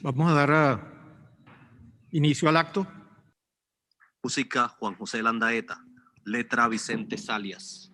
Vamos a dar inicio al acto. Música Juan José Landaeta. Letra Vicente Salias.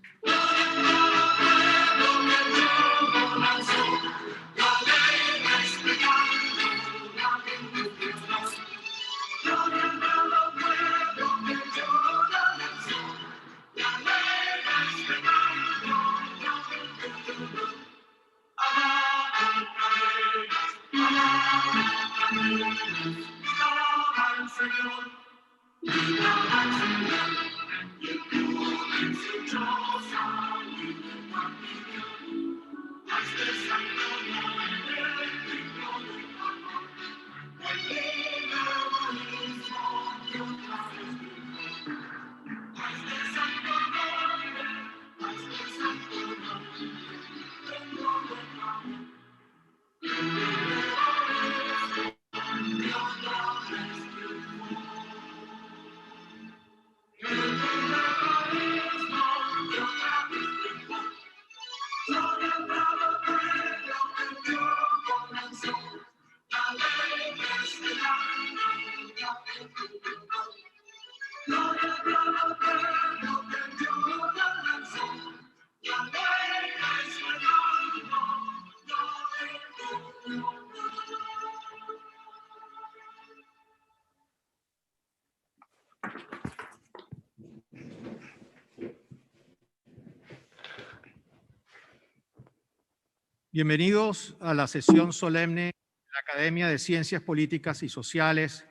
Bienvenidos a la sesión solemne de la Academia de Ciencias Políticas y Sociales,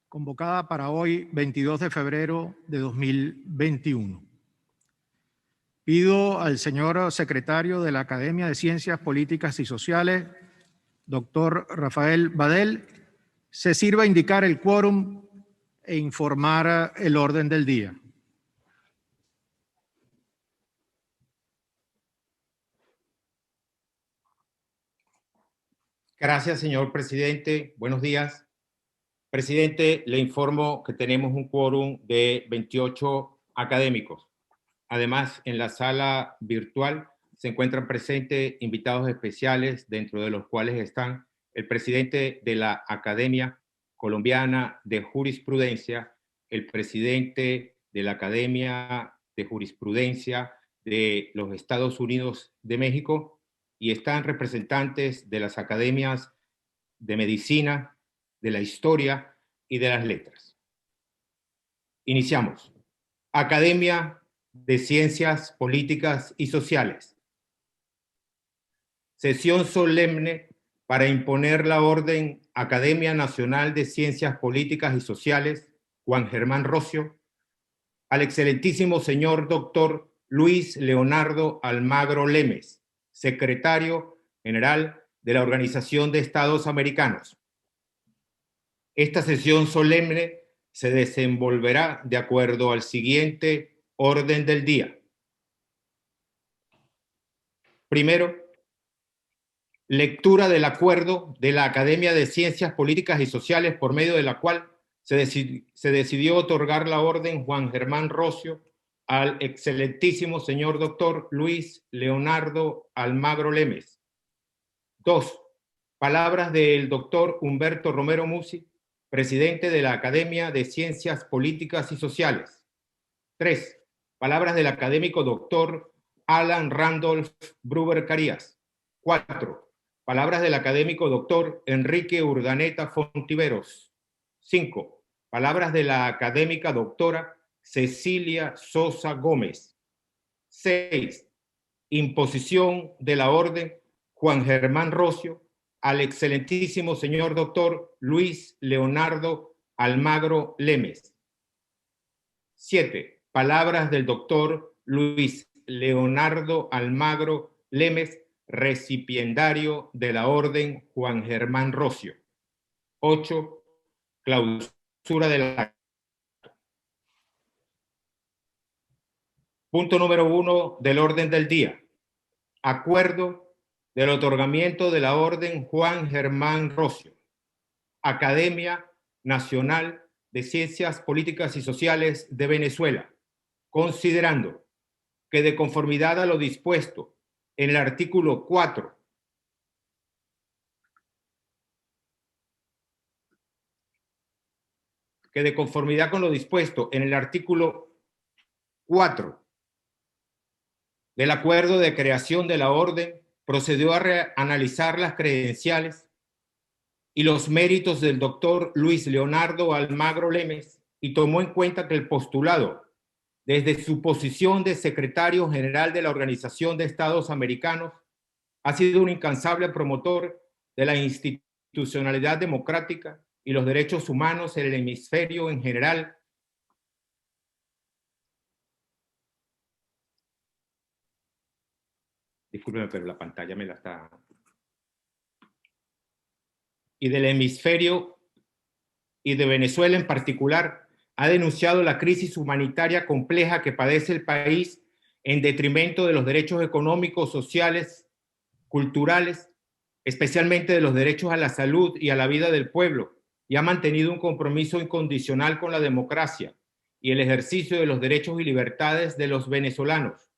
convocada para hoy, 22 de febrero de 2021. Pido al señor secretario de la Academia de Ciencias Políticas y Sociales, doctor Rafael Badel, se sirva a indicar el quórum e informar el orden del día. Gracias, señor presidente. Buenos días. Presidente, le informo que tenemos un quórum de 28 académicos. Además, en la sala virtual se encuentran presentes invitados especiales, dentro de los cuales están el presidente de la Academia Colombiana de Jurisprudencia, el presidente de la Academia de Jurisprudencia de los Estados Unidos de México, y están representantes de las academias de Medicina, de la Historia y de las Letras. Iniciamos. Academia de Ciencias Políticas y Sociales. Sesión solemne para imponer la orden Academia Nacional de Ciencias Políticas y Sociales, Juan Germán Rocio, al excelentísimo señor doctor Luis Leonardo Almagro Lemes, secretario general de la Organización de Estados Americanos. Esta sesión solemne se desenvolverá de acuerdo al siguiente orden del día. Primero, lectura del acuerdo de la Academia de Ciencias Políticas y Sociales, por medio de la cual se decidió otorgar la orden Juan Germán Rocio al excelentísimo señor doctor Luis Leonardo Almagro Lemes. 2. Palabras del doctor Humberto Romero Musi, presidente de la Academia de Ciencias Políticas y Sociales. 3. Palabras del académico doctor Alan Randolph Gruber Carías. 4. Palabras del académico doctor Enrique Urdaneta Fontiveros. 5. Palabras de la académica doctora Cecilia Sosa Gómez. 6. Imposición de la orden Juan Germán Rocio al excelentísimo señor doctor Luis Leonardo Almagro Lemes. 7. Palabras del doctor Luis Leonardo Almagro Lemes, recipiendario de la orden Juan Germán Rocio. 8. Clausura de la... Punto número 1 del orden del día. Acuerdo del otorgamiento de la orden Juan Germán Rocio, Academia Nacional de Ciencias Políticas y Sociales de Venezuela, considerando que de conformidad a lo dispuesto en el artículo 4 que, de conformidad con lo dispuesto en el artículo 4 del acuerdo de creación de la Orden, procedió a analizar las credenciales y los méritos del doctor Luis Leonardo Almagro Lemes y tomó en cuenta que el postulado, desde su posición de secretario general de la Organización de Estados Americanos, ha sido un incansable promotor de la institucionalidad democrática y los derechos humanos en el hemisferio en general. Discúlpeme, pero la pantalla me la está... Y del hemisferio y de Venezuela en particular, ha denunciado la crisis humanitaria compleja que padece el país en detrimento de los derechos económicos, sociales, culturales, especialmente de los derechos a la salud y a la vida del pueblo, y ha mantenido un compromiso incondicional con la democracia y el ejercicio de los derechos y libertades de los venezolanos.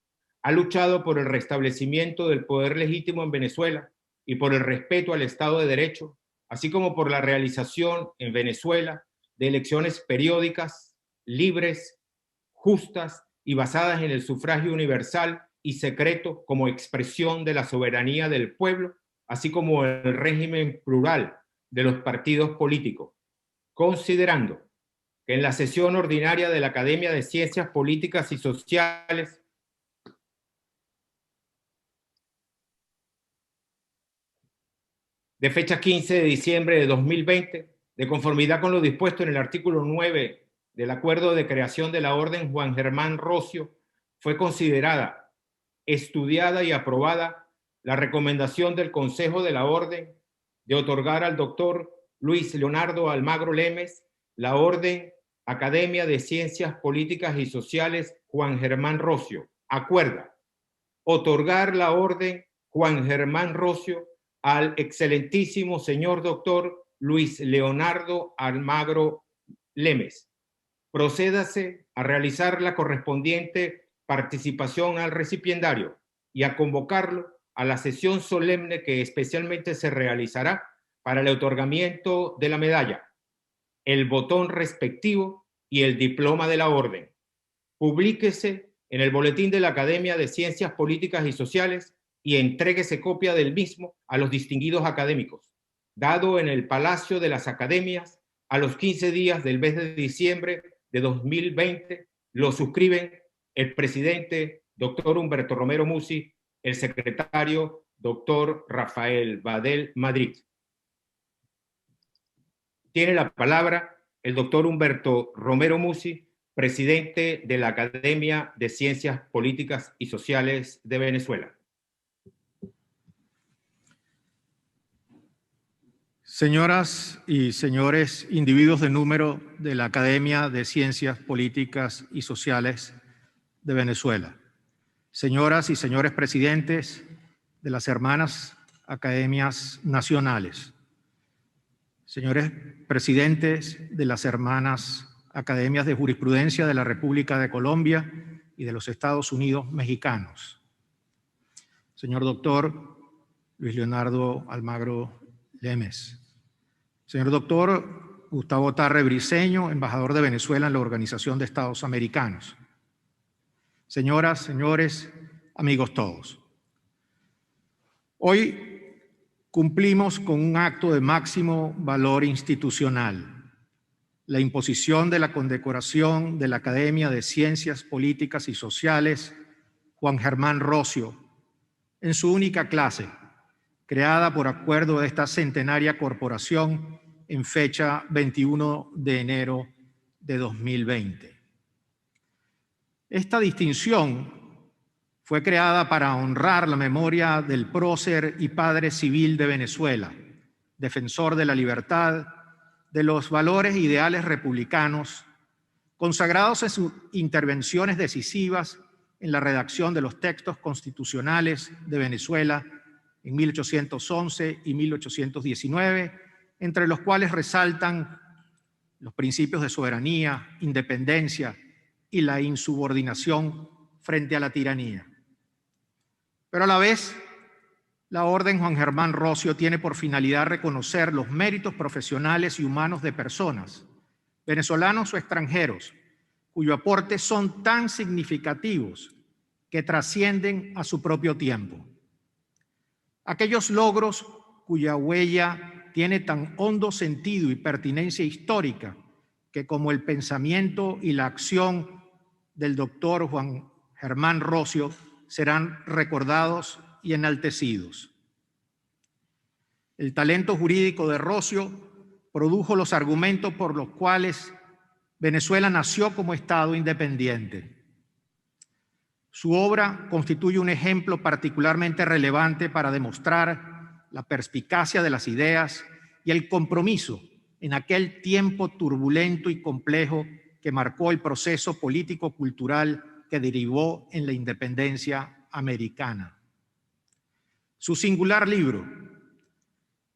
Ha luchado por el restablecimiento del poder legítimo en Venezuela y por el respeto al Estado de Derecho, así como por la realización en Venezuela de elecciones periódicas, libres, justas y basadas en el sufragio universal y secreto como expresión de la soberanía del pueblo, así como el régimen plural de los partidos políticos, considerando que en la sesión ordinaria de la Academia de Ciencias Políticas y Sociales de fecha 15 de diciembre de 2020, de conformidad con lo dispuesto en el artículo 9 del Acuerdo de Creación de la Orden Juan Germán Rocio, fue considerada, estudiada y aprobada la recomendación del Consejo de la Orden de otorgar al doctor Luis Leonardo Almagro Lemes la Orden Academia de Ciencias Políticas y Sociales Juan Germán Rocio. Acuerda otorgar la Orden Juan Germán Rocio al excelentísimo señor doctor Luis Leonardo Almagro Lemes. Procédase a realizar la correspondiente participación al recipiendario y a convocarlo a la sesión solemne que especialmente se realizará para el otorgamiento de la medalla, el botón respectivo y el diploma de la orden. Publíquese en el Boletín de la Academia de Ciencias Políticas y Sociales y entréguese copia del mismo a los distinguidos académicos, dado en el Palacio de las Academias a los 15 días del mes de diciembre de 2020. Lo suscriben el presidente, doctor Humberto Romero Musi, el secretario, doctor Rafael Badel Madrid. Tiene la palabra el doctor Humberto Romero Musi, presidente de la Academia de Ciencias Políticas y Sociales de Venezuela. Señoras y señores individuos de número de la Academia de Ciencias Políticas y Sociales de Venezuela, señoras y señores presidentes de las hermanas academias nacionales, señores presidentes de las hermanas academias de jurisprudencia de la República de Colombia y de los Estados Unidos mexicanos, señor doctor Luis Leonardo Almagro Lemes, señor doctor Gustavo Tarre Briceño, embajador de Venezuela en la Organización de Estados Americanos, señoras, señores, amigos todos. Hoy cumplimos con un acto de máximo valor institucional, la imposición de la condecoración de la Academia de Ciencias Políticas y Sociales Juan Germán Rocio en su única clase, creada por acuerdo de esta centenaria corporación en fecha 21 de enero de 2020. Esta distinción fue creada para honrar la memoria del prócer y padre civil de Venezuela, defensor de la libertad, de los valores e ideales republicanos, consagrados en sus intervenciones decisivas en la redacción de los textos constitucionales de Venezuela en 1811 y 1819, entre los cuales resaltan los principios de soberanía, independencia y la insubordinación frente a la tiranía. Pero a la vez, la Orden Juan Germán Rocio tiene por finalidad reconocer los méritos profesionales y humanos de personas, venezolanos o extranjeros, cuyo aporte son tan significativos que trascienden a su propio tiempo. Aquellos logros cuya huella tiene tan hondo sentido y pertinencia histórica que, como el pensamiento y la acción del doctor Juan Germán Rocio, serán recordados y enaltecidos. El talento jurídico de Rocio produjo los argumentos por los cuales Venezuela nació como Estado independiente. Su obra constituye un ejemplo particularmente relevante para demostrar la perspicacia de las ideas y el compromiso en aquel tiempo turbulento y complejo que marcó el proceso político-cultural que derivó en la independencia americana. Su singular libro,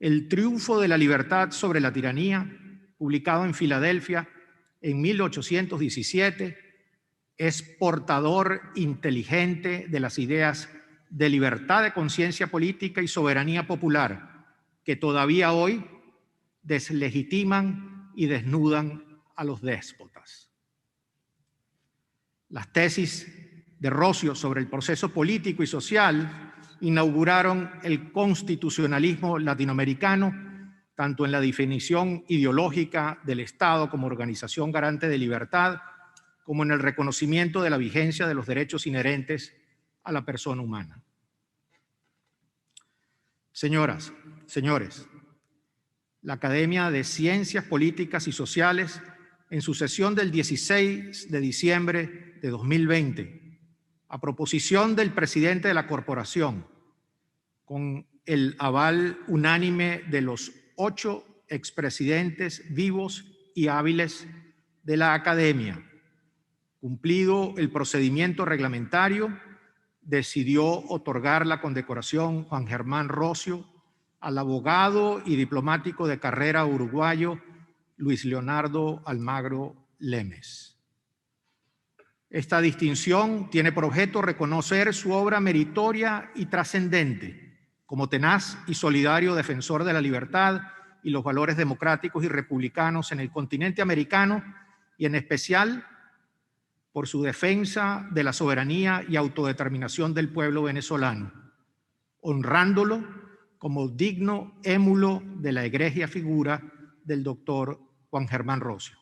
El triunfo de la libertad sobre la tiranía, publicado en Filadelfia en 1817, es portador inteligente de las ideas de libertad de conciencia política y soberanía popular que todavía hoy deslegitiman y desnudan a los déspotas. Las tesis de Rocio sobre el proceso político y social inauguraron el constitucionalismo latinoamericano, tanto en la definición ideológica del Estado como organización garante de libertad, como en el reconocimiento de la vigencia de los derechos inherentes a la persona humana. Señoras, señores, la Academia de Ciencias Políticas y Sociales, en su sesión del 16 de diciembre de 2020, a proposición del presidente de la corporación, con el aval unánime de los 8 expresidentes vivos y hábiles de la Academia, cumplido el procedimiento reglamentario, decidió otorgar la condecoración Juan Germán Rocio al abogado y diplomático de carrera uruguayo Luis Leonardo Almagro Lemes. Esta distinción tiene por objeto reconocer su obra meritoria y trascendente como tenaz y solidario defensor de la libertad y los valores democráticos y republicanos en el continente americano, y en especial por su defensa de la soberanía y autodeterminación del pueblo venezolano, honrándolo como digno émulo de la egregia figura del doctor Juan Germán Rocio.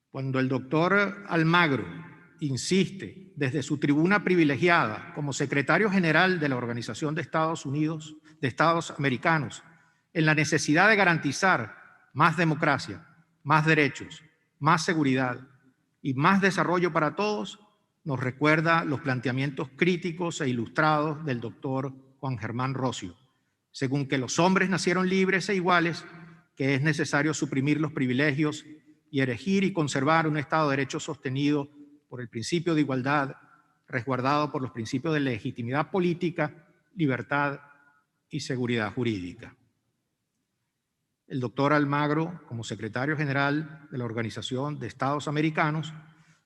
Cuando el doctor Almagro insiste desde su tribuna privilegiada como secretario general de la Organización de Estados Unidos, de Estados Americanos, en la necesidad de garantizar más democracia, más derechos, más seguridad y más desarrollo para todos, nos recuerda los planteamientos críticos e ilustrados del doctor Juan Germán Rocio, según que los hombres nacieron libres e iguales, que es necesario suprimir los privilegios y erigir y conservar un Estado de Derecho sostenido por el principio de igualdad, resguardado por los principios de legitimidad política, libertad y seguridad jurídica. El doctor Almagro, como secretario general de la Organización de Estados Americanos,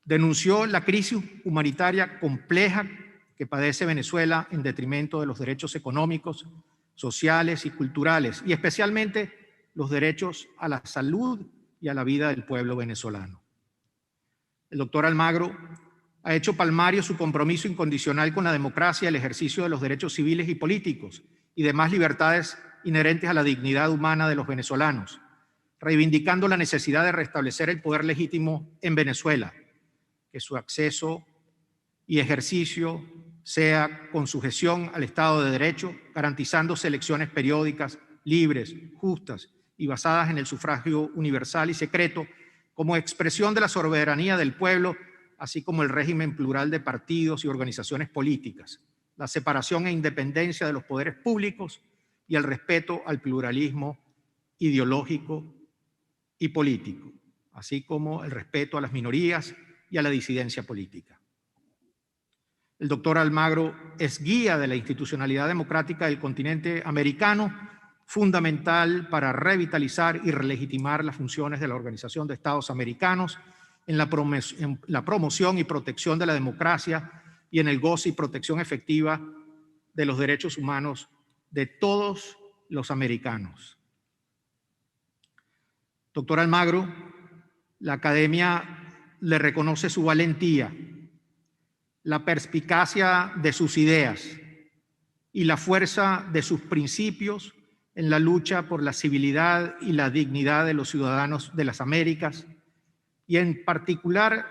denunció la crisis humanitaria compleja que padece Venezuela en detrimento de los derechos económicos, sociales y culturales, y especialmente los derechos a la salud y a la vida del pueblo venezolano. El doctor Almagro ha hecho palmario su compromiso incondicional con la democracia, el ejercicio de los derechos civiles y políticos y demás libertades inherentes a la dignidad humana de los venezolanos, reivindicando la necesidad de restablecer el poder legítimo en Venezuela, que su acceso y ejercicio sea con sujeción al Estado de Derecho, garantizándose elecciones periódicas, libres, justas y basadas en el sufragio universal y secreto, como expresión de la soberanía del pueblo, así como el régimen plural de partidos y organizaciones políticas, la separación e independencia de los poderes públicos y el respeto al pluralismo ideológico y político, así como el respeto a las minorías y a la disidencia política. El doctor Almagro es guía de la institucionalidad democrática del continente americano, fundamental para revitalizar y relegitimar las funciones de la Organización de Estados Americanos en la promoción y protección de la democracia y en el goce y protección efectiva de los derechos humanos de todos los americanos. Doctor Almagro, la Academia le reconoce su valentía, la perspicacia de sus ideas y la fuerza de sus principios en la lucha por la civilidad y la dignidad de los ciudadanos de las Américas, y en particular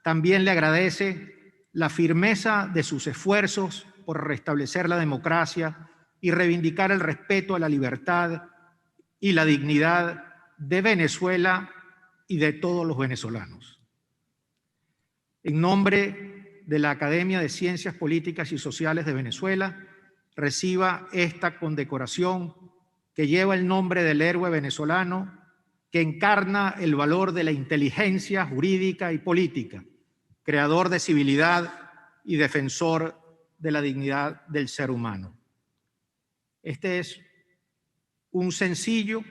también le agradece la firmeza de sus esfuerzos por restablecer la democracia y reivindicar el respeto a la libertad y la dignidad de Venezuela y de todos los venezolanos. En nombre de la Academia de Ciencias Políticas y Sociales de Venezuela, reciba esta condecoración que lleva el nombre del héroe venezolano que encarna el valor de la inteligencia jurídica y política, creador de civilidad y defensor de la dignidad del ser humano. Este es un sencillo,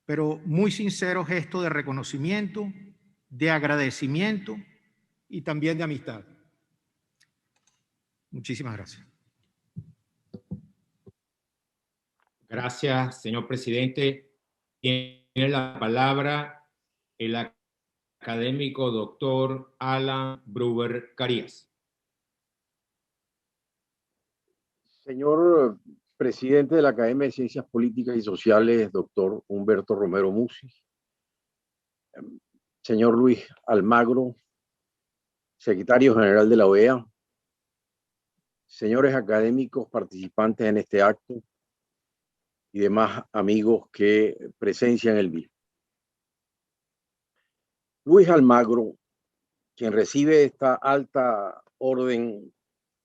pero muy sincero gesto de reconocimiento, de agradecimiento y también de amistad. Muchísimas gracias. Gracias, señor presidente. Tiene la palabra el académico doctor Alan Brewer Carías. Señor presidente de la Academia de Ciencias Políticas y Sociales, doctor Humberto Romero Musi, señor Luis Almagro, secretario general de la OEA, señores académicos participantes en este acto y demás amigos que presencian el mismo. Luis Almagro, quien recibe esta alta orden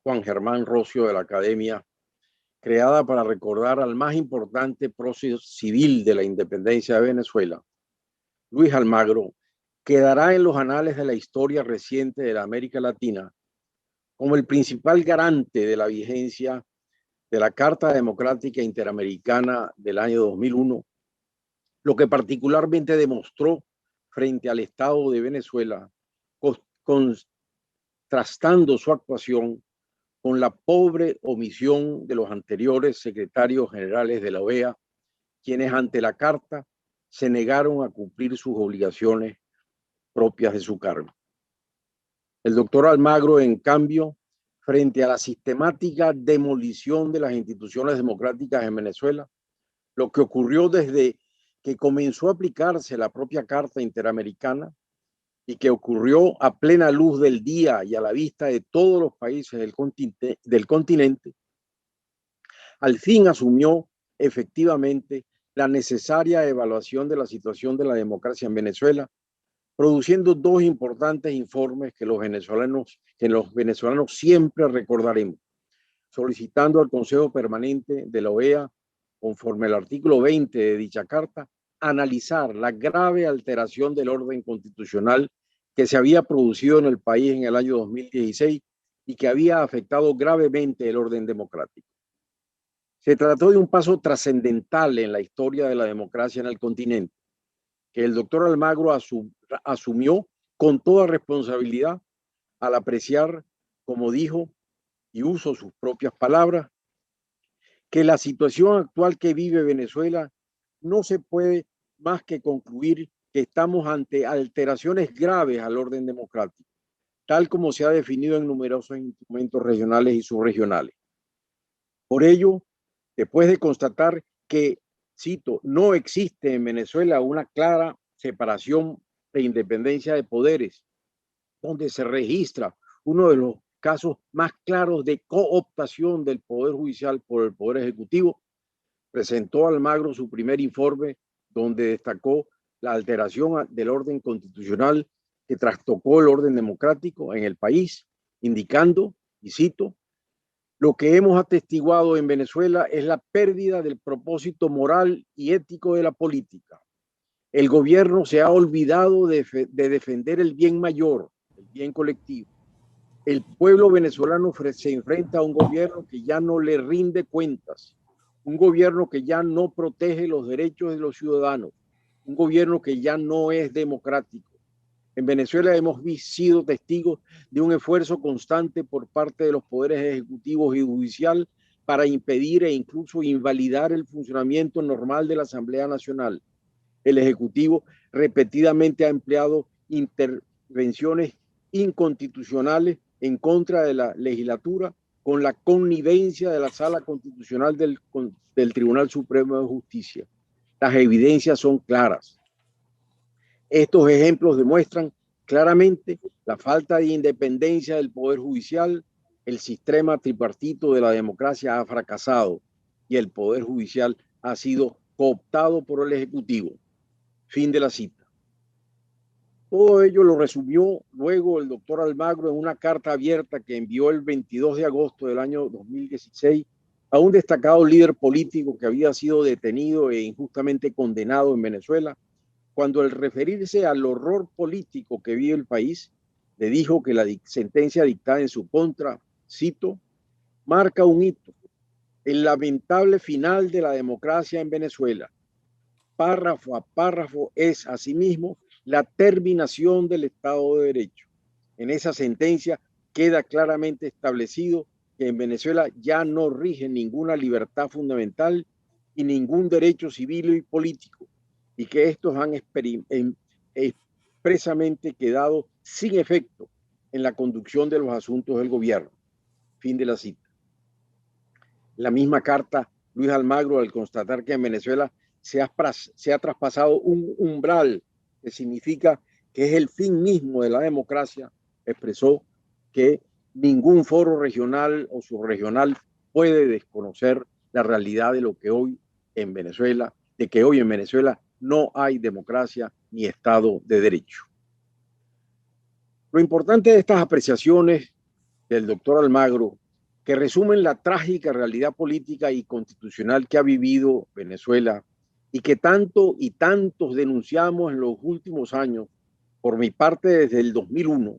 Juan Germán Rocio de la Academia, creada para recordar al más importante proceso civil de la independencia de Venezuela, Luis Almagro quedará en los anales de la historia reciente de la América Latina como el principal garante de la vigencia de la Carta Democrática Interamericana del año 2001, lo que particularmente demostró frente al Estado de Venezuela, contrastando su actuación con la pobre omisión de los anteriores secretarios generales de la OEA, quienes ante la Carta se negaron a cumplir sus obligaciones propias de su cargo. El doctor Almagro, en cambio, frente a la sistemática demolición de las instituciones democráticas en Venezuela, lo que ocurrió desde que comenzó a aplicarse la propia Carta Interamericana y que ocurrió a plena luz del día y a la vista de todos los países del continente, al fin asumió efectivamente la necesaria evaluación de la situación de la democracia en Venezuela, produciendo dos importantes informes que los venezolanos siempre recordaremos, solicitando al Consejo Permanente de la OEA, conforme al artículo 20 de dicha carta, analizar la grave alteración del orden constitucional que se había producido en el país en el año 2016 y que había afectado gravemente el orden democrático. Se trató de un paso trascendental en la historia de la democracia en el continente, que el doctor Almagro asumió con toda responsabilidad al apreciar, como dijo, y uso sus propias palabras, que la situación actual que vive Venezuela no se puede más que concluir que estamos ante alteraciones graves al orden democrático, tal como se ha definido en numerosos instrumentos regionales y subregionales. Por ello, después de constatar que, cito, no existe en Venezuela una clara separación e independencia de poderes, donde se registra uno de los casos más claros de cooptación del Poder Judicial por el Poder Ejecutivo, presentó Almagro su primer informe donde destacó la alteración del orden constitucional que trastocó el orden democrático en el país, indicando, y cito, lo que hemos atestiguado en Venezuela es la pérdida del propósito moral y ético de la política. El gobierno se ha olvidado de defender el bien mayor, el bien colectivo. El pueblo venezolano se enfrenta a un gobierno que ya no le rinde cuentas, un gobierno que ya no protege los derechos de los ciudadanos, un gobierno que ya no es democrático. En Venezuela hemos sido testigos de un esfuerzo constante por parte de los poderes ejecutivos y judicial para impedir e incluso invalidar el funcionamiento normal de la Asamblea Nacional. El Ejecutivo repetidamente ha empleado intervenciones inconstitucionales en contra de la legislatura con la connivencia de la Sala Constitucional del Tribunal Supremo de Justicia. Las evidencias son claras. Estos ejemplos demuestran claramente la falta de independencia del Poder Judicial. El sistema tripartito de la democracia ha fracasado y el Poder Judicial ha sido cooptado por el Ejecutivo. Fin de la cita. Todo ello lo resumió luego el doctor Almagro en una carta abierta que envió el 22 de agosto del año 2016 a un destacado líder político que había sido detenido e injustamente condenado en Venezuela, cuando al referirse al horror político que vive el país, le dijo que la sentencia dictada en su contra, cito, marca un hito, el lamentable final de la democracia en Venezuela. Párrafo a párrafo es asimismo la terminación del Estado de Derecho. En esa sentencia queda claramente establecido que en Venezuela ya no rige ninguna libertad fundamental y ningún derecho civil y político, y que estos han expresamente quedado sin efecto en la conducción de los asuntos del gobierno. Fin de la cita. La misma carta, Luis Almagro, al constatar que en Venezuela se ha traspasado un umbral que significa que es el fin mismo de la democracia, expresó que ningún foro regional o subregional puede desconocer la realidad de lo que hoy en Venezuela, de que hoy en Venezuela no hay democracia ni Estado de Derecho. Lo importante de estas apreciaciones del doctor Almagro, que resumen la trágica realidad política y constitucional que ha vivido Venezuela y que tanto y tantos denunciamos en los últimos años, por mi parte desde el 2001,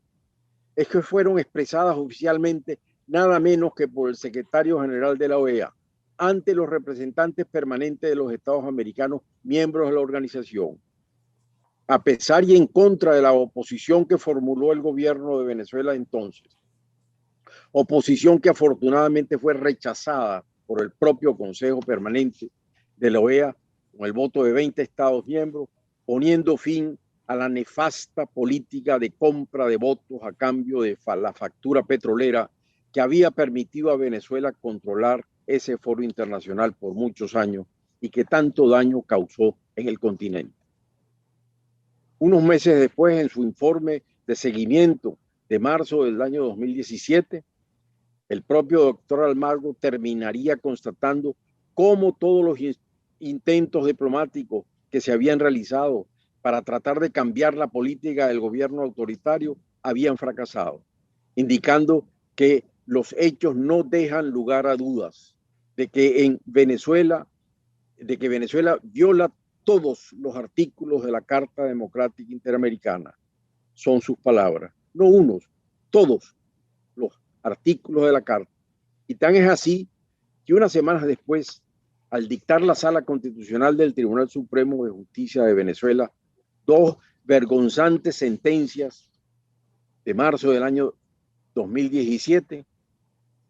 es que fueron expresadas oficialmente nada menos que por el secretario general de la OEA ante los representantes permanentes de los Estados americanos, miembros de la organización. A pesar y en contra de la oposición que formuló el gobierno de Venezuela entonces, oposición que afortunadamente fue rechazada por el propio Consejo Permanente de la OEA con el voto de 20 Estados miembros, poniendo fin a la nefasta política de compra de votos a cambio de la factura petrolera que había permitido a Venezuela controlar ese foro internacional por muchos años y que tanto daño causó en el continente. Unos meses después, en su informe de seguimiento de marzo del año 2017, el propio doctor Almagro terminaría constatando cómo todos los intentos diplomáticos que se habían realizado para tratar de cambiar la política del gobierno autoritario habían fracasado, indicando que los hechos no dejan lugar a dudas de que Venezuela viola todos los artículos de la Carta Democrática Interamericana. Son sus palabras, no unos, todos los artículos de la Carta. Y tan es así que unas semanas después, al dictar la Sala Constitucional del Tribunal Supremo de Justicia de Venezuela dos vergonzantes sentencias de marzo del año 2017,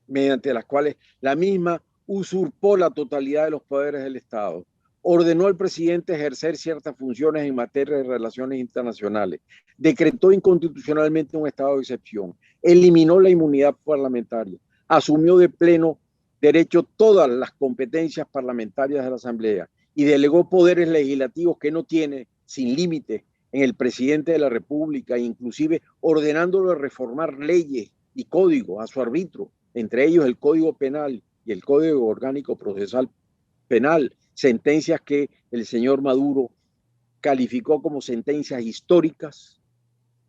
mediante las cuales la misma usurpó la totalidad de los poderes del Estado, ordenó al presidente ejercer ciertas funciones en materia de relaciones internacionales, decretó inconstitucionalmente un estado de excepción, eliminó la inmunidad parlamentaria, asumió de pleno derecho todas las competencias parlamentarias de la Asamblea y delegó poderes legislativos que no tiene, sin límites, en el presidente de la República, inclusive ordenándolo reformar leyes y códigos a su arbitrio, entre ellos el Código Penal y el Código Orgánico Procesal Penal, sentencias que el señor Maduro calificó como sentencias históricas.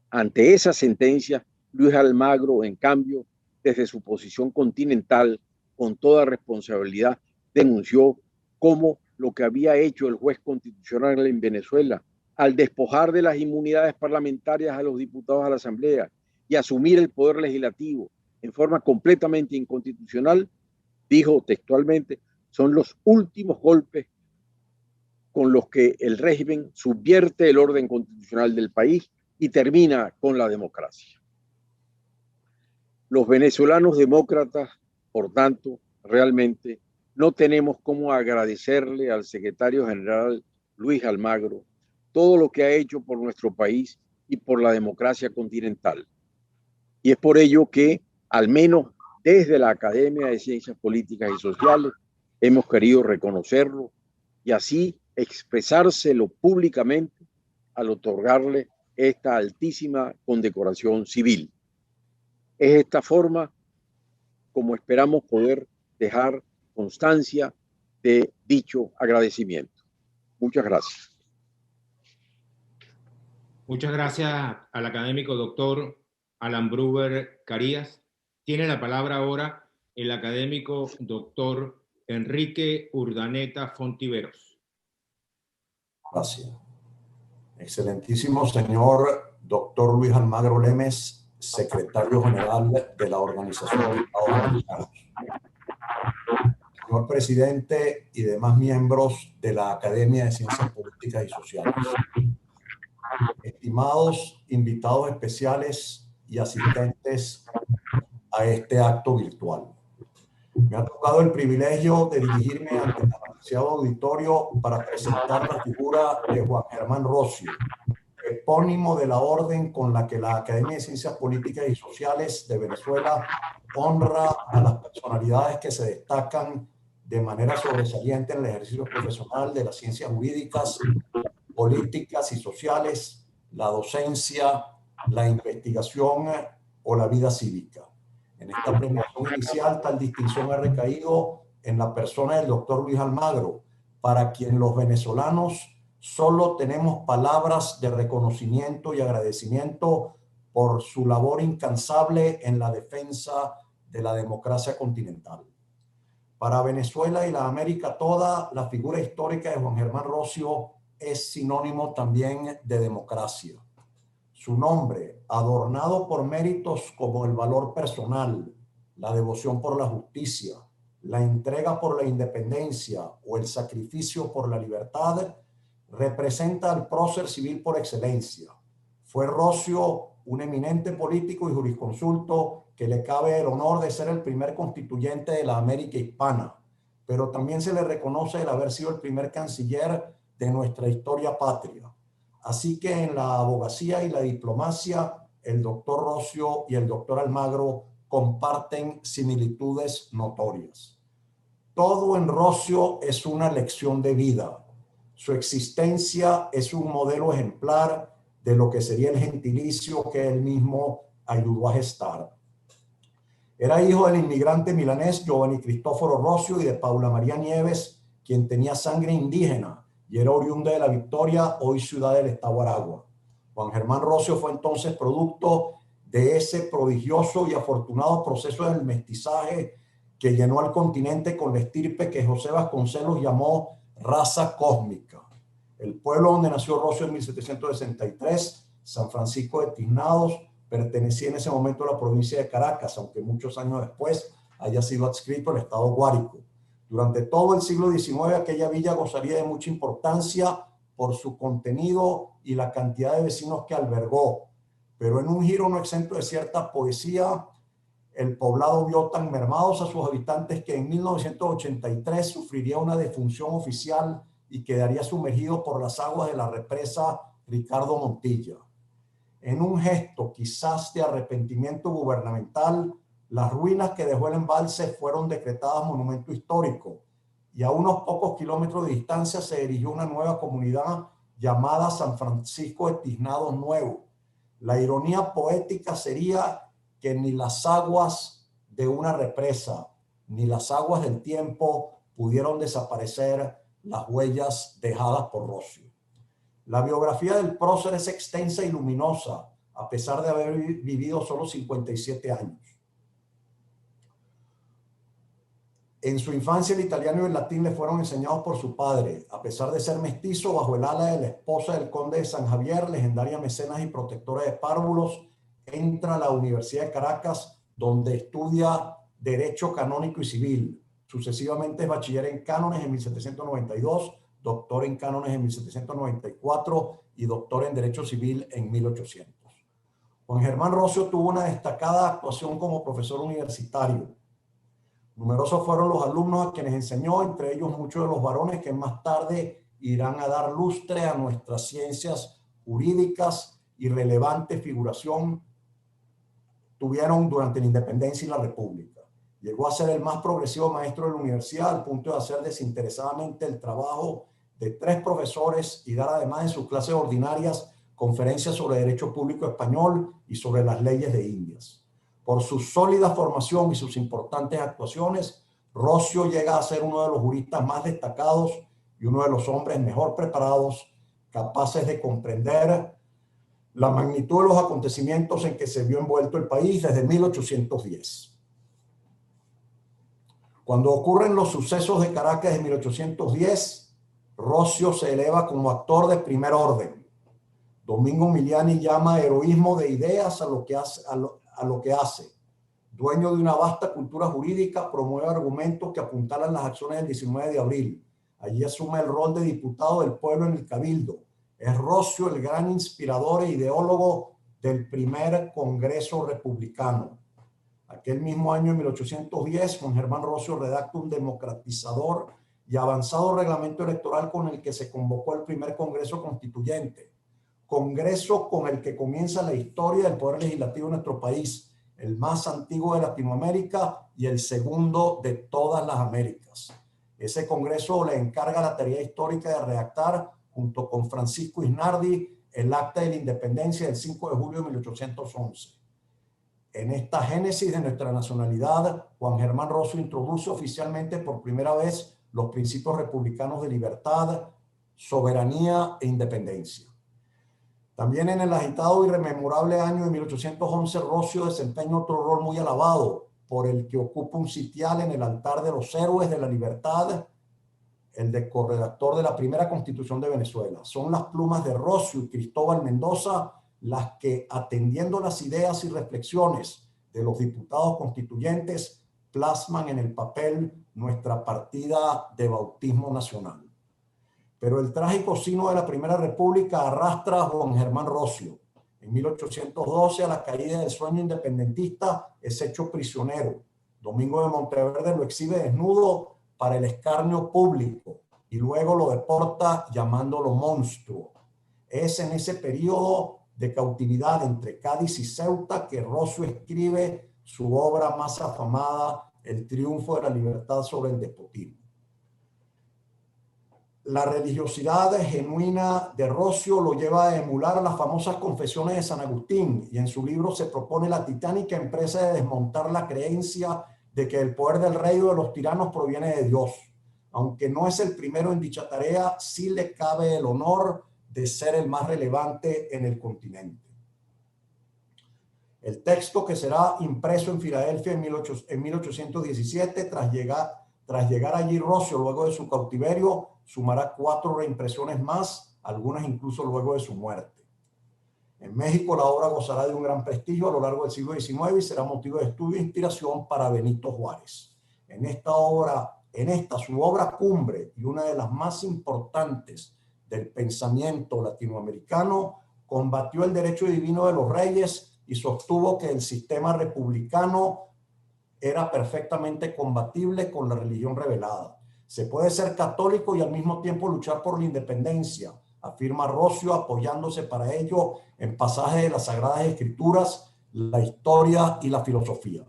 Ante esas sentencias, Luis Almagro, en cambio, desde su posición continental, con toda responsabilidad, denunció cómo lo que había hecho el juez constitucional en Venezuela al despojar de las inmunidades parlamentarias a los diputados a la Asamblea y asumir el poder legislativo en forma completamente inconstitucional, dijo textualmente, son los últimos golpes con los que el régimen subvierte el orden constitucional del país y termina con la democracia. Los venezolanos demócratas, por tanto, realmente no tenemos cómo agradecerle al secretario general Luis Almagro todo lo que ha hecho por nuestro país y por la democracia continental. Y es por ello que, al menos desde la Academia de Ciencias Políticas y Sociales, hemos querido reconocerlo y así expresárselo públicamente al otorgarle esta altísima condecoración civil. Es esta forma como esperamos poder dejar constancia de dicho agradecimiento. Muchas gracias. Muchas gracias al académico doctor Alan Bruber Carías. Tiene la palabra ahora el académico doctor Enrique Urdaneta Fontiveros. Gracias. Excelentísimo señor doctor Luis Almagro Lemes, secretario general de la Organización de Estados Americanos. Señor presidente y demás miembros de la Academia de Ciencias Políticas y Sociales. Estimados invitados especiales y asistentes a este acto virtual. Me ha tocado el privilegio de dirigirme ante el apreciado auditorio para presentar la figura de Juan Germán Rocio, epónimo de la orden con la que la Academia de Ciencias Políticas y Sociales de Venezuela honra a las personalidades que se destacan de manera sobresaliente en el ejercicio profesional de las ciencias jurídicas, políticas y sociales, la docencia, la investigación o la vida cívica. En esta premiación inicial, tal distinción ha recaído en la persona del doctor Luis Almagro, para quien los venezolanos solo tenemos palabras de reconocimiento y agradecimiento por su labor incansable en la defensa de la democracia continental. Para Venezuela y la América toda, la figura histórica de Juan Germán Rocio es sinónimo también de democracia. Su nombre, adornado por méritos como el valor personal, la devoción por la justicia, la entrega por la independencia o el sacrificio por la libertad, representa al prócer civil por excelencia. Fue Rocio un eminente político y jurisconsulto que le cabe el honor de ser el primer constituyente de la América hispana, pero también se le reconoce el haber sido el primer canciller de nuestra historia patria. Así que en la abogacía y la diplomacia, el doctor Rocio y el doctor Almagro comparten similitudes notorias. Todo en Rocio es una lección de vida. Su existencia es un modelo ejemplar de lo que sería el gentilicio que él mismo ayudó a gestar. Era hijo del inmigrante milanés Giovanni Cristoforo Rocio y de Paula María Nieves, quien tenía sangre indígena y era oriundo de La Victoria, hoy ciudad del estado Aragua. Juan Germán Rocio fue entonces producto de ese prodigioso y afortunado proceso del mestizaje que llenó al continente con la estirpe que José Vasconcelos llamó raza cósmica. El pueblo donde nació Rocio en 1763, San Francisco de Tiznados, pertenecía en ese momento a la provincia de Caracas, aunque muchos años después haya sido adscrito al estado Guárico. Durante todo el siglo XIX, aquella villa gozaría de mucha importancia por su contenido y la cantidad de vecinos que albergó. Pero en un giro no exento de cierta poesía, el poblado vio tan mermados a sus habitantes que en 1983 sufriría una defunción oficial y quedaría sumergido por las aguas de la represa Ricardo Montilla. En un gesto quizás de arrepentimiento gubernamental, las ruinas que dejó el embalse fueron decretadas monumento histórico y a unos pocos kilómetros de distancia se erigió una nueva comunidad llamada San Francisco de Tiznados Nuevo. La ironía poética sería que ni las aguas de una represa ni las aguas del tiempo pudieron desaparecer las huellas dejadas por Rocio. La biografía del prócer es extensa y luminosa, a pesar de haber vivido solo 57 años. En su infancia el italiano y el latín le fueron enseñados por su padre. A pesar de ser mestizo, bajo el ala de la esposa del conde de San Javier, legendaria mecenas y protectora de párvulos, entra a la Universidad de Caracas, donde estudia Derecho Canónico y Civil. Sucesivamente es bachiller en cánones en 1792, doctor en cánones en 1794 y doctor en Derecho Civil en 1800. Juan Germán Rocio tuvo una destacada actuación como profesor universitario. Numerosos fueron los alumnos a quienes enseñó, entre ellos muchos de los varones que más tarde irán a dar lustre a nuestras ciencias jurídicas y relevante figuración tuvieron durante la independencia y la república. Llegó a ser el más progresivo maestro de la universidad al punto de hacer desinteresadamente el trabajo de 3 profesores y dar además en sus clases ordinarias conferencias sobre derecho público español y sobre las leyes de Indias. Por su sólida formación y sus importantes actuaciones, Roscio llega a ser uno de los juristas más destacados y uno de los hombres mejor preparados, capaces de comprender la magnitud de los acontecimientos en que se vio envuelto el país desde 1810. Cuando ocurren los sucesos de Caracas de 1810, Roscio se eleva como actor de primer orden. Domingo Miliani llama heroísmo de ideas a lo que hace. Dueño de una vasta cultura jurídica, promueve argumentos que apuntalan las acciones del 19 de abril. Allí asume el rol de diputado del pueblo en el Cabildo. Es Roscio el gran inspirador e ideólogo del primer Congreso Republicano. Aquel mismo año, en 1810, Juan Germán Roscio redacta un democratizador y avanzado reglamento electoral con el que se convocó el primer Congreso Constituyente. Congreso con el que comienza la historia del poder legislativo en nuestro país, el más antiguo de Latinoamérica y el segundo de todas las Américas. Ese Congreso le encarga la tarea histórica de redactar, junto con Francisco Isnardi, el Acta de la Independencia del 5 de julio de 1811. En esta génesis de nuestra nacionalidad, Juan Germán Roscio introduce oficialmente por primera vez los principios republicanos de libertad, soberanía e independencia. También en el agitado y rememorable año de 1811, Roscio desempeña otro rol muy alabado, por el que ocupa un sitial en el altar de los héroes de la libertad, el de corredactor de la primera Constitución de Venezuela. Son las plumas de Roscio y Cristóbal Mendoza las que, atendiendo las ideas y reflexiones de los diputados constituyentes, plasman en el papel nuestra partida de bautismo nacional. Pero el trágico sino de la Primera República arrastra a Juan Germán Roscio. En 1812, a la caída del sueño independentista, es hecho prisionero. Domingo de Monteverde lo exhibe desnudo para el escarnio público y luego lo deporta llamándolo monstruo. Es en ese periodo de cautividad entre Cádiz y Ceuta que Roscio escribe su obra más afamada, El triunfo de la libertad sobre el despotismo. La religiosidad genuina de Roscio lo lleva a emular las famosas confesiones de San Agustín, y en su libro se propone la titánica empresa de desmontar la creencia de que el poder del rey o de los tiranos proviene de Dios. Aunque no es el primero en dicha tarea, sí le cabe el honor de ser el más relevante en el continente. El texto, que será impreso en Filadelfia en 1817, tras llegar allí Roscio luego de su cautiverio, sumará 4 reimpresiones más, algunas incluso luego de su muerte. En México la obra gozará de un gran prestigio a lo largo del siglo XIX y será motivo de estudio e inspiración para Benito Juárez. En esta su obra cumbre y una de las más importantes del pensamiento latinoamericano, combatió el derecho divino de los reyes y sostuvo que el sistema republicano era perfectamente compatible con la religión revelada. Se puede ser católico y al mismo tiempo luchar por la independencia, afirma Roscio, apoyándose para ello en pasajes de las Sagradas Escrituras, la historia y la filosofía.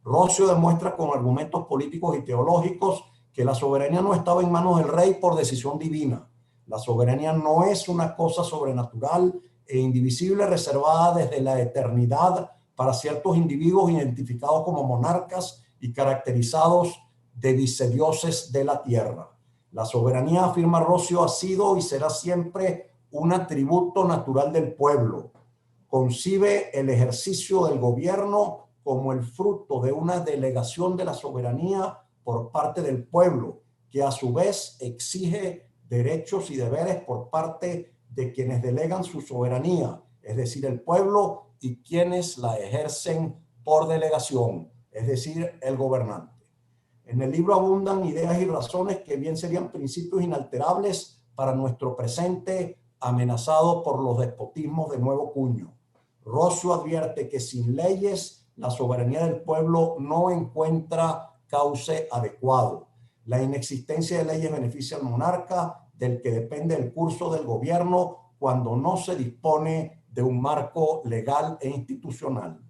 Roscio demuestra con argumentos políticos y teológicos que la soberanía no estaba en manos del rey por decisión divina. La soberanía no es una cosa sobrenatural e indivisible reservada desde la eternidad para ciertos individuos identificados como monarcas y caracterizados de vicedioses de la tierra. La soberanía, afirma Roscio, ha sido y será siempre un atributo natural del pueblo. Concibe el ejercicio del gobierno como el fruto de una delegación de la soberanía por parte del pueblo, que a su vez exige derechos y deberes por parte de quienes delegan su soberanía, es decir, el pueblo, y quienes la ejercen por delegación, es decir, el gobernante. En el libro abundan ideas y razones que bien serían principios inalterables para nuestro presente amenazado por los despotismos de nuevo cuño. Roscio advierte que sin leyes la soberanía del pueblo no encuentra cauce adecuado. La inexistencia de leyes beneficia al monarca del que depende el curso del gobierno cuando no se dispone de un marco legal e institucional.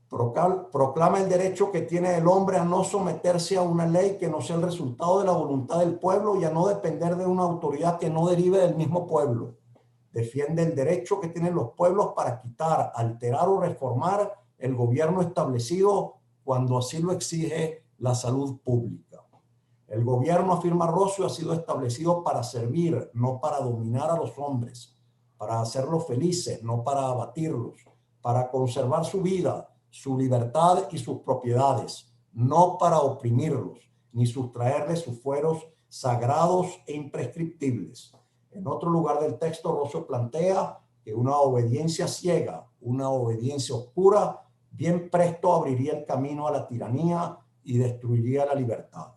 Proclama el derecho que tiene el hombre a no someterse a una ley que no sea el resultado de la voluntad del pueblo y a no depender de una autoridad que no derive del mismo pueblo. Defiende el derecho que tienen los pueblos para quitar, alterar o reformar el gobierno establecido cuando así lo exige la salud pública. El gobierno, afirma Rosio, ha sido establecido para servir, no para dominar a los hombres, para hacerlos felices, no para abatirlos, para conservar su vida, su libertad y sus propiedades, no para oprimirlos, ni sustraerles sus fueros sagrados e imprescriptibles. En otro lugar del texto, Rosio plantea que una obediencia ciega, una obediencia oscura, bien presto abriría el camino a la tiranía y destruiría la libertad.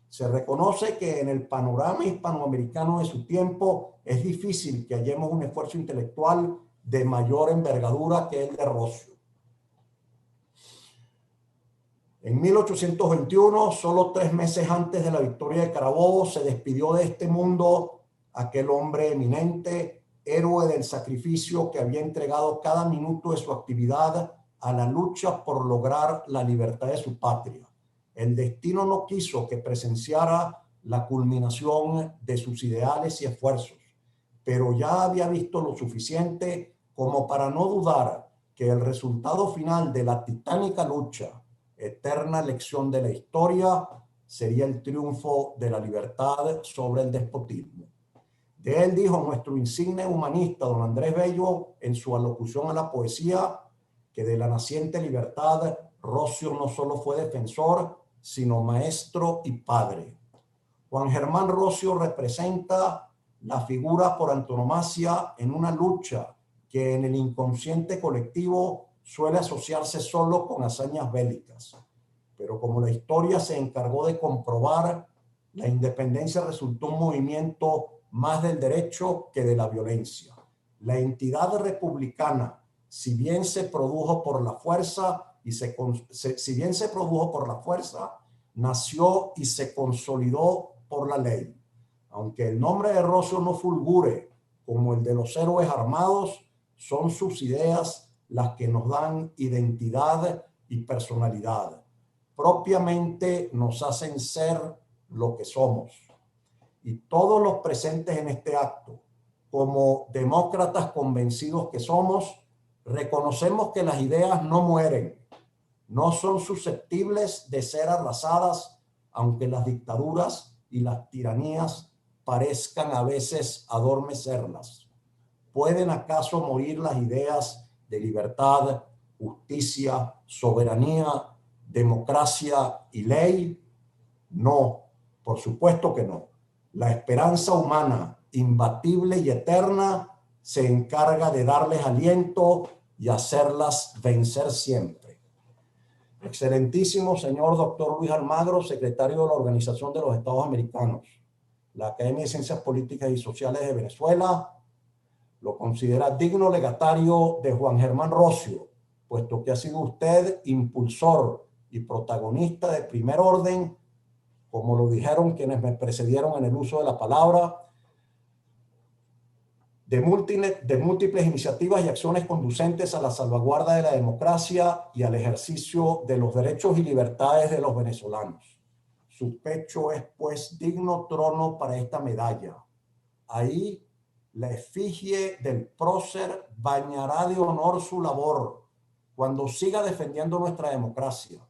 Se reconoce que en el panorama hispanoamericano de su tiempo es difícil que hallemos un esfuerzo intelectual de mayor envergadura que el de Rosio. En 1821, solo 3 meses antes de la victoria de Carabobo, se despidió de este mundo aquel hombre eminente, héroe del sacrificio que había entregado cada minuto de su actividad a la lucha por lograr la libertad de su patria. El destino no quiso que presenciara la culminación de sus ideales y esfuerzos, pero ya había visto lo suficiente como para no dudar que el resultado final de la titánica lucha, eterna lección de la historia, sería el triunfo de la libertad sobre el despotismo. De él dijo nuestro insigne humanista don Andrés Bello en su alocución a la poesía que de la naciente libertad Rosio no solo fue defensor, sino maestro y padre. Juan Germán Rosio representa la figura por antonomasia en una lucha que en el inconsciente colectivo suele asociarse solo con hazañas bélicas. Pero como la historia se encargó de comprobar, la independencia resultó un movimiento más del derecho que de la violencia. La entidad republicana, si bien se produjo por la fuerza, nació y se consolidó por la ley. Aunque el nombre de Rosio no fulgure como el de los héroes armados, son sus ideas las que nos dan identidad y personalidad. Propiamente nos hacen ser lo que somos. Y todos los presentes en este acto, como demócratas convencidos que somos, reconocemos que las ideas no mueren, no son susceptibles de ser arrasadas, aunque las dictaduras y las tiranías parezcan a veces adormecerlas. ¿Pueden acaso morir las ideas de libertad, justicia, soberanía, democracia y ley? No, por supuesto que no. La esperanza humana, imbatible y eterna, se encarga de darles aliento y hacerlas vencer siempre. Excelentísimo señor doctor Luis Almagro, secretario de la Organización de los Estados Americanos, la Academia de Ciencias Políticas y Sociales de Venezuela lo considera digno legatario de Juan Germán Rosio, puesto que ha sido usted impulsor y protagonista de primer orden, como lo dijeron quienes me precedieron en el uso de la palabra, de múltiples iniciativas y acciones conducentes a la salvaguarda de la democracia y al ejercicio de los derechos y libertades de los venezolanos. Su pecho es, pues, digno trono para esta medalla. Ahí la efigie del prócer bañará de honor su labor cuando siga defendiendo nuestra democracia.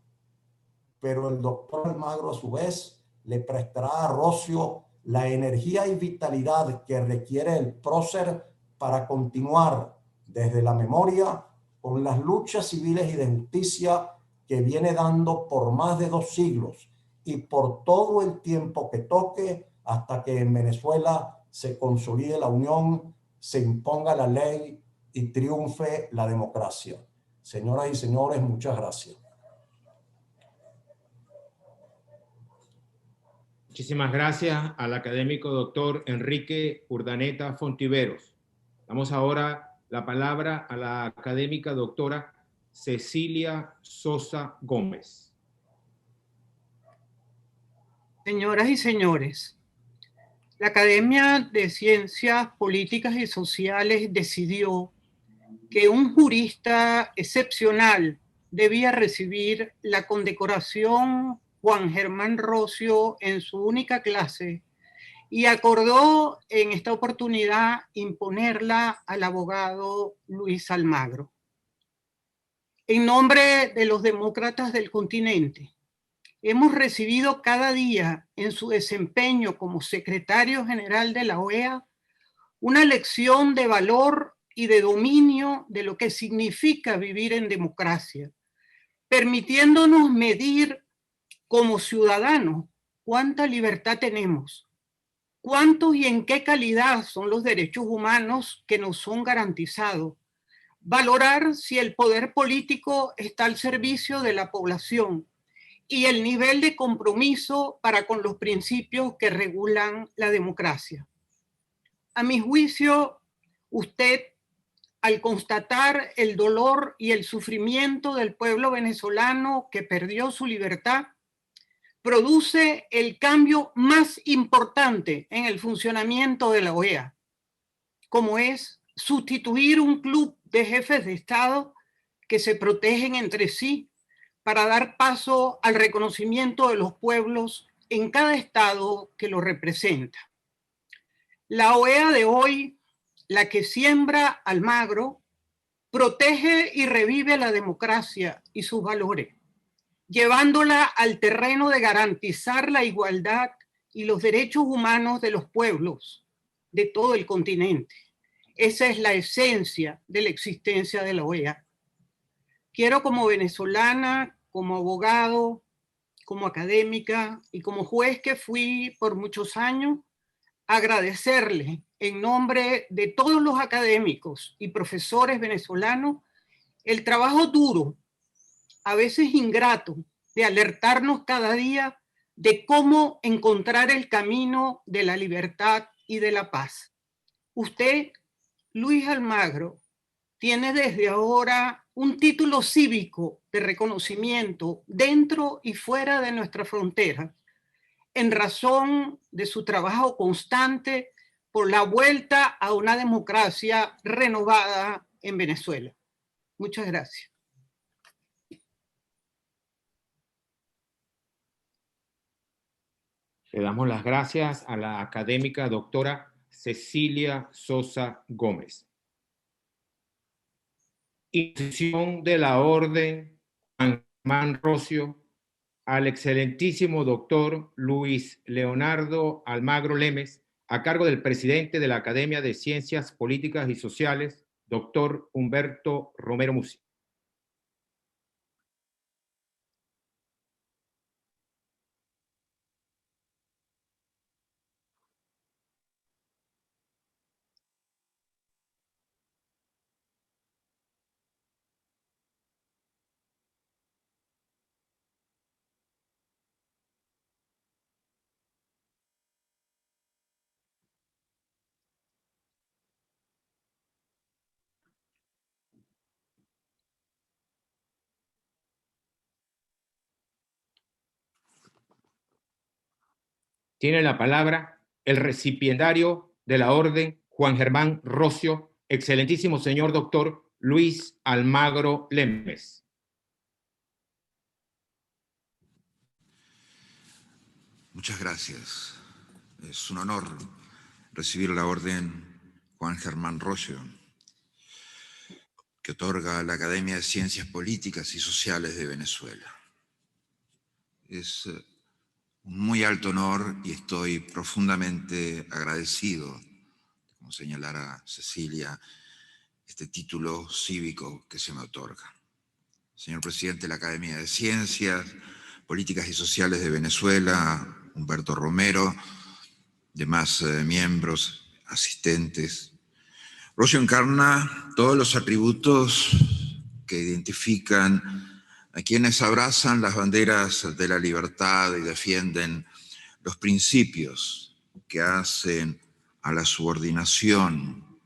Pero el doctor Almagro, a su vez, le prestará a Rosio la energía y vitalidad que requiere el prócer para continuar desde la memoria con las luchas civiles y de justicia que viene dando por más de 2 siglos y por todo el tiempo que toque hasta que en Venezuela se consolide la unión, se imponga la ley y triunfe la democracia. Señoras y señores, muchas gracias. Muchísimas gracias al académico doctor Enrique Urdaneta Fontiveros. Damos ahora la palabra a la académica doctora Cecilia Sosa Gómez. Señoras y señores, La Academia de Ciencias Políticas y Sociales decidió que un jurista excepcional debía recibir la condecoración Juan Germán Rocio en su única clase y acordó en esta oportunidad imponerla al abogado Luis Almagro. En nombre de los demócratas del continente, hemos recibido cada día en su desempeño como secretario general de la OEA una lección de valor y de dominio de lo que significa vivir en democracia, permitiéndonos medir como ciudadanos cuánta libertad tenemos, cuántos y en qué calidad son los derechos humanos que nos son garantizados, valorar si el poder político está al servicio de la población y el nivel de compromiso para con los principios que regulan la democracia. A mi juicio, usted, al constatar el dolor y el sufrimiento del pueblo venezolano que perdió su libertad, produce el cambio más importante en el funcionamiento de la OEA, como es sustituir un club de jefes de Estado que se protegen entre sí para dar paso al reconocimiento de los pueblos en cada estado que lo representa. La OEA de hoy, la que siembra Almagro, protege y revive la democracia y sus valores, llevándola al terreno de garantizar la igualdad y los derechos humanos de los pueblos de todo el continente. Esa es la esencia de la existencia de la OEA. Quiero, como venezolana, como abogado, como académica y como juez que fui por muchos años, agradecerle en nombre de todos los académicos y profesores venezolanos el trabajo duro, a veces ingrato, de alertarnos cada día de cómo encontrar el camino de la libertad y de la paz. Usted, Luis Almagro, tiene desde ahora un título cívico de reconocimiento dentro y fuera de nuestra frontera, en razón de su trabajo constante por la vuelta a una democracia renovada en Venezuela. Muchas gracias. Le damos las gracias a la académica doctora Cecilia Sosa Gómez. Institución de la Orden Juan Germán Rocio al excelentísimo doctor Luis Leonardo Almagro Lemes, a cargo del presidente de la Academia de Ciencias Políticas y Sociales, doctor Humberto Romero Musi. Tiene la palabra el recipiendario de la Orden Juan Germán Rocio, excelentísimo señor doctor Luis Almagro Lemes. Muchas gracias. Es un honor recibir la Orden Juan Germán Rocio, que otorga la Academia de Ciencias Políticas y Sociales de Venezuela. Es un muy alto honor y estoy profundamente agradecido, como señalara Cecilia, este título cívico que se me otorga. Señor presidente de la Academia de Ciencias Políticas y Sociales de Venezuela, Humberto Romero, demás miembros, asistentes. Rocio encarna todos los atributos que identifican a quienes abrazan las banderas de la libertad y defienden los principios que hacen a la subordinación,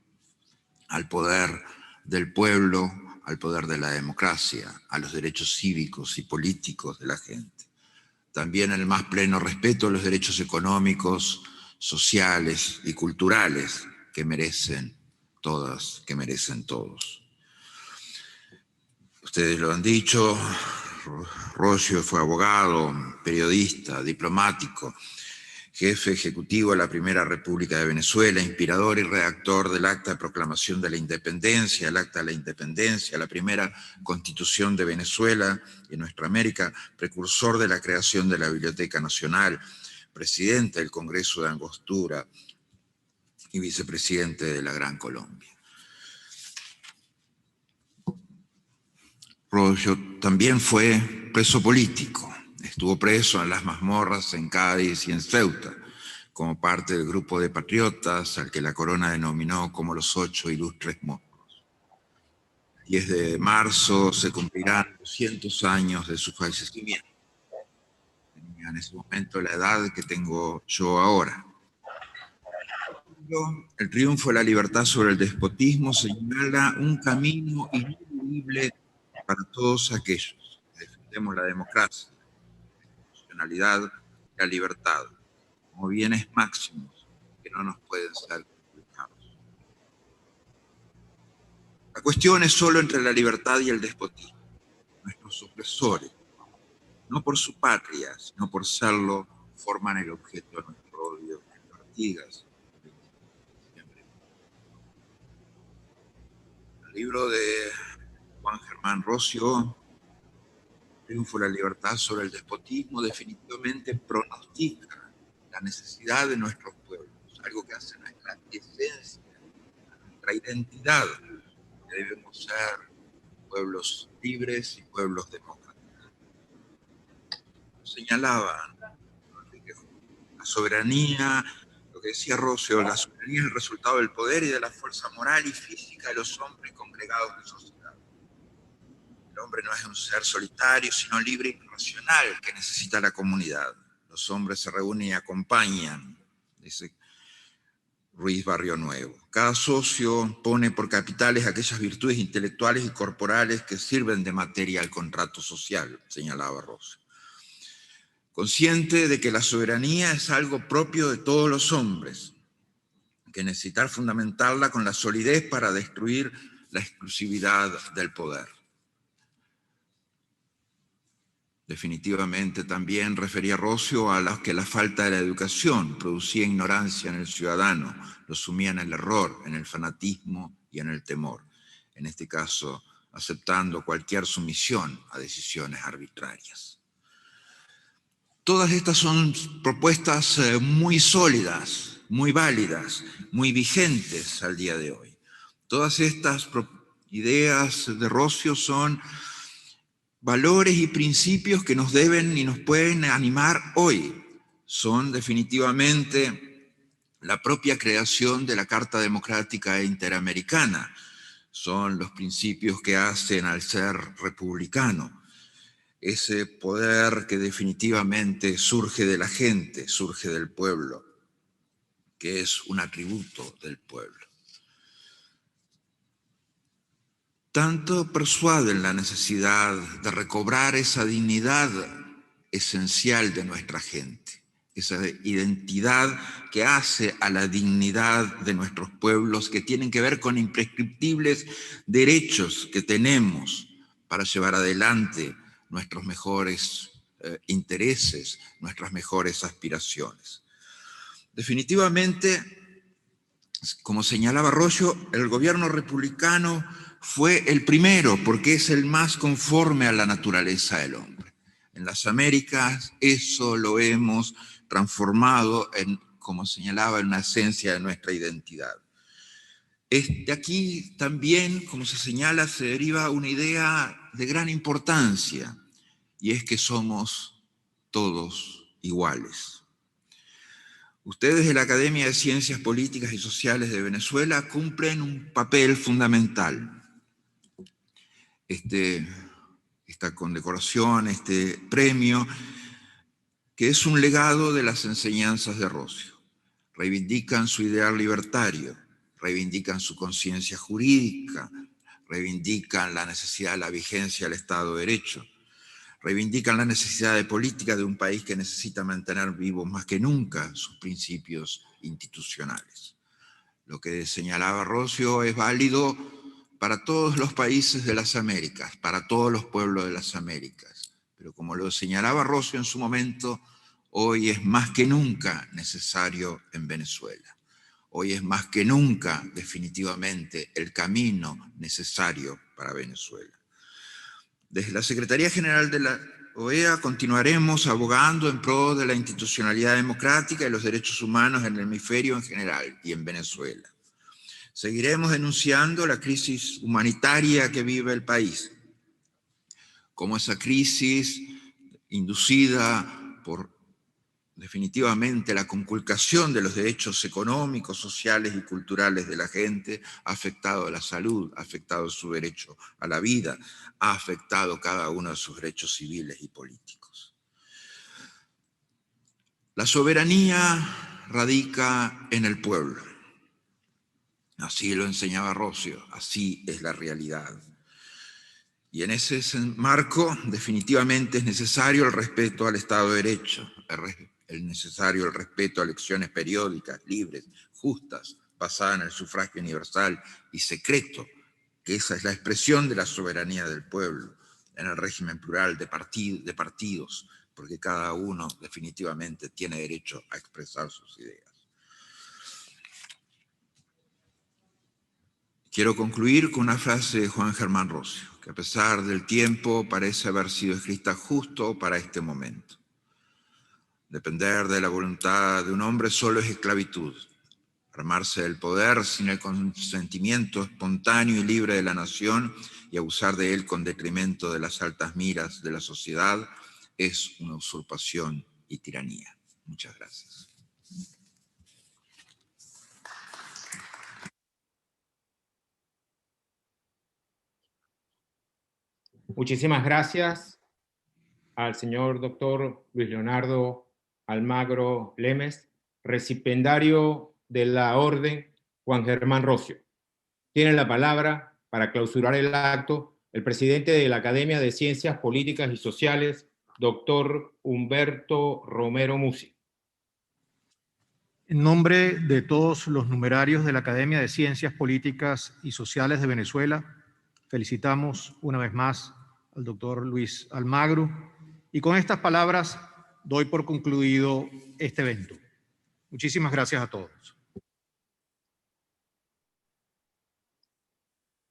al poder del pueblo, al poder de la democracia, a los derechos cívicos y políticos de la gente. También el más pleno respeto a los derechos económicos, sociales y culturales que merecen todas, que merecen todos. Ustedes lo han dicho, Rosio fue abogado, periodista, diplomático, jefe ejecutivo de la Primera República de Venezuela, inspirador y redactor del Acta de Proclamación de la Independencia, el Acta de la Independencia, la primera Constitución de Venezuela y nuestra América, precursor de la creación de la Biblioteca Nacional, presidente del Congreso de Angostura y vicepresidente de la Gran Colombia. Rosio también fue preso político. Estuvo preso en las mazmorras en Cádiz y en Ceuta, como parte del grupo de patriotas al que la corona denominó como los 8 ilustres monstruos. El 10 de marzo se cumplirán 200 años de su fallecimiento. Tenía en ese momento la edad que tengo yo ahora. El triunfo de la libertad sobre el despotismo señala un camino ineludible para todos aquellos que defendemos la democracia, la libertad, como bienes máximos que no nos pueden ser complicados. La cuestión es solo entre la libertad y el despotismo. Nuestros opresores, no por su patria, sino por serlo, forman el objeto de nuestro odio en Artigas. El libro de Juan Germán Rosio, Triunfo de la libertad sobre el despotismo, definitivamente pronostica la necesidad de nuestros pueblos, algo que hace nuestra esencia, nuestra identidad, que debemos ser pueblos libres y pueblos democráticos. Señalaba la soberanía, lo que decía Rosio, la soberanía es el resultado del poder y de la fuerza moral y física de los hombres congregados en sociedad. El hombre no es un ser solitario, sino libre y racional que necesita la comunidad. Los hombres se reúnen y acompañan, dice Ruiz Barrio Nuevo. Cada socio pone por capitales aquellas virtudes intelectuales y corporales que sirven de materia al contrato social, señalaba Rosio. Consciente de que la soberanía es algo propio de todos los hombres, que necesitar fundamentarla con la solidez para destruir la exclusividad del poder. Definitivamente también refería Rosio a que la falta de la educación producía ignorancia en el ciudadano, lo sumía en el error, en el fanatismo y en el temor. En este caso, aceptando cualquier sumisión a decisiones arbitrarias. Todas estas son propuestas muy sólidas, muy válidas, muy vigentes al día de hoy. Todas estas ideas de Rosio son valores y principios que nos deben y nos pueden animar hoy. Son definitivamente la propia creación de la Carta Democrática Interamericana. Son los principios que hacen al ser republicano. Ese poder que definitivamente surge de la gente, surge del pueblo, que es un atributo del pueblo. Tanto persuaden la necesidad de recobrar esa dignidad esencial de nuestra gente, esa identidad que hace a la dignidad de nuestros pueblos, que tienen que ver con imprescriptibles derechos que tenemos para llevar adelante nuestros mejores intereses, nuestras mejores aspiraciones. Definitivamente, como señalaba Rosio, el gobierno republicano fue el primero porque es el más conforme a la naturaleza del hombre. En las Américas eso lo hemos transformado en, como señalaba, en una esencia de nuestra identidad. De aquí también, como se señala, se deriva una idea de gran importancia, y es que somos todos iguales. Ustedes de la Academia de Ciencias Políticas y Sociales de Venezuela cumplen un papel fundamental. Esta condecoración, este premio, que es un legado de las enseñanzas de Rosio. Reivindican su ideal libertario, reivindican su conciencia jurídica, reivindican la necesidad de la vigencia del Estado de Derecho, reivindican la necesidad de política de un país que necesita mantener vivos más que nunca sus principios institucionales. Lo que señalaba Rosio es válido para todos los países de las Américas, para todos los pueblos de las Américas. Pero como lo señalaba Rosio en su momento, hoy es más que nunca necesario en Venezuela. Hoy es más que nunca, definitivamente, el camino necesario para Venezuela. Desde la Secretaría General de la OEA continuaremos abogando en pro de la institucionalidad democrática y los derechos humanos en el hemisferio en general y en Venezuela. Seguiremos denunciando la crisis humanitaria que vive el país, como esa crisis inducida por definitivamente la conculcación de los derechos económicos, sociales y culturales de la gente ha afectado a la salud, ha afectado su derecho a la vida, ha afectado cada uno de sus derechos civiles y políticos. La soberanía radica en el pueblo. Así lo enseñaba Rosio, así es la realidad. Y en ese marco definitivamente es necesario el respeto al Estado de Derecho, es necesario el respeto a elecciones periódicas, libres, justas, basadas en el sufragio universal y secreto, que esa es la expresión de la soberanía del pueblo, en el régimen plural de partidos, porque cada uno definitivamente tiene derecho a expresar sus ideas. Quiero concluir con una frase de Juan Germán Rosio, que a pesar del tiempo parece haber sido escrita justo para este momento. Depender de la voluntad de un hombre solo es esclavitud. Armarse del poder sin el consentimiento espontáneo y libre de la nación y abusar de él con detrimento de las altas miras de la sociedad es una usurpación y tiranía. Muchas gracias. Muchísimas gracias al señor doctor Luis Leonardo Almagro Lemes, recipendario de la Orden Juan Germán Rosio. Tiene la palabra para clausurar el acto el presidente de la Academia de Ciencias Políticas y Sociales, doctor Humberto Romero Musi. En nombre de todos los numerarios de la Academia de Ciencias Políticas y Sociales de Venezuela, felicitamos una vez más al doctor Luis Almagro y con estas palabras doy por concluido este evento. Muchísimas gracias a todos.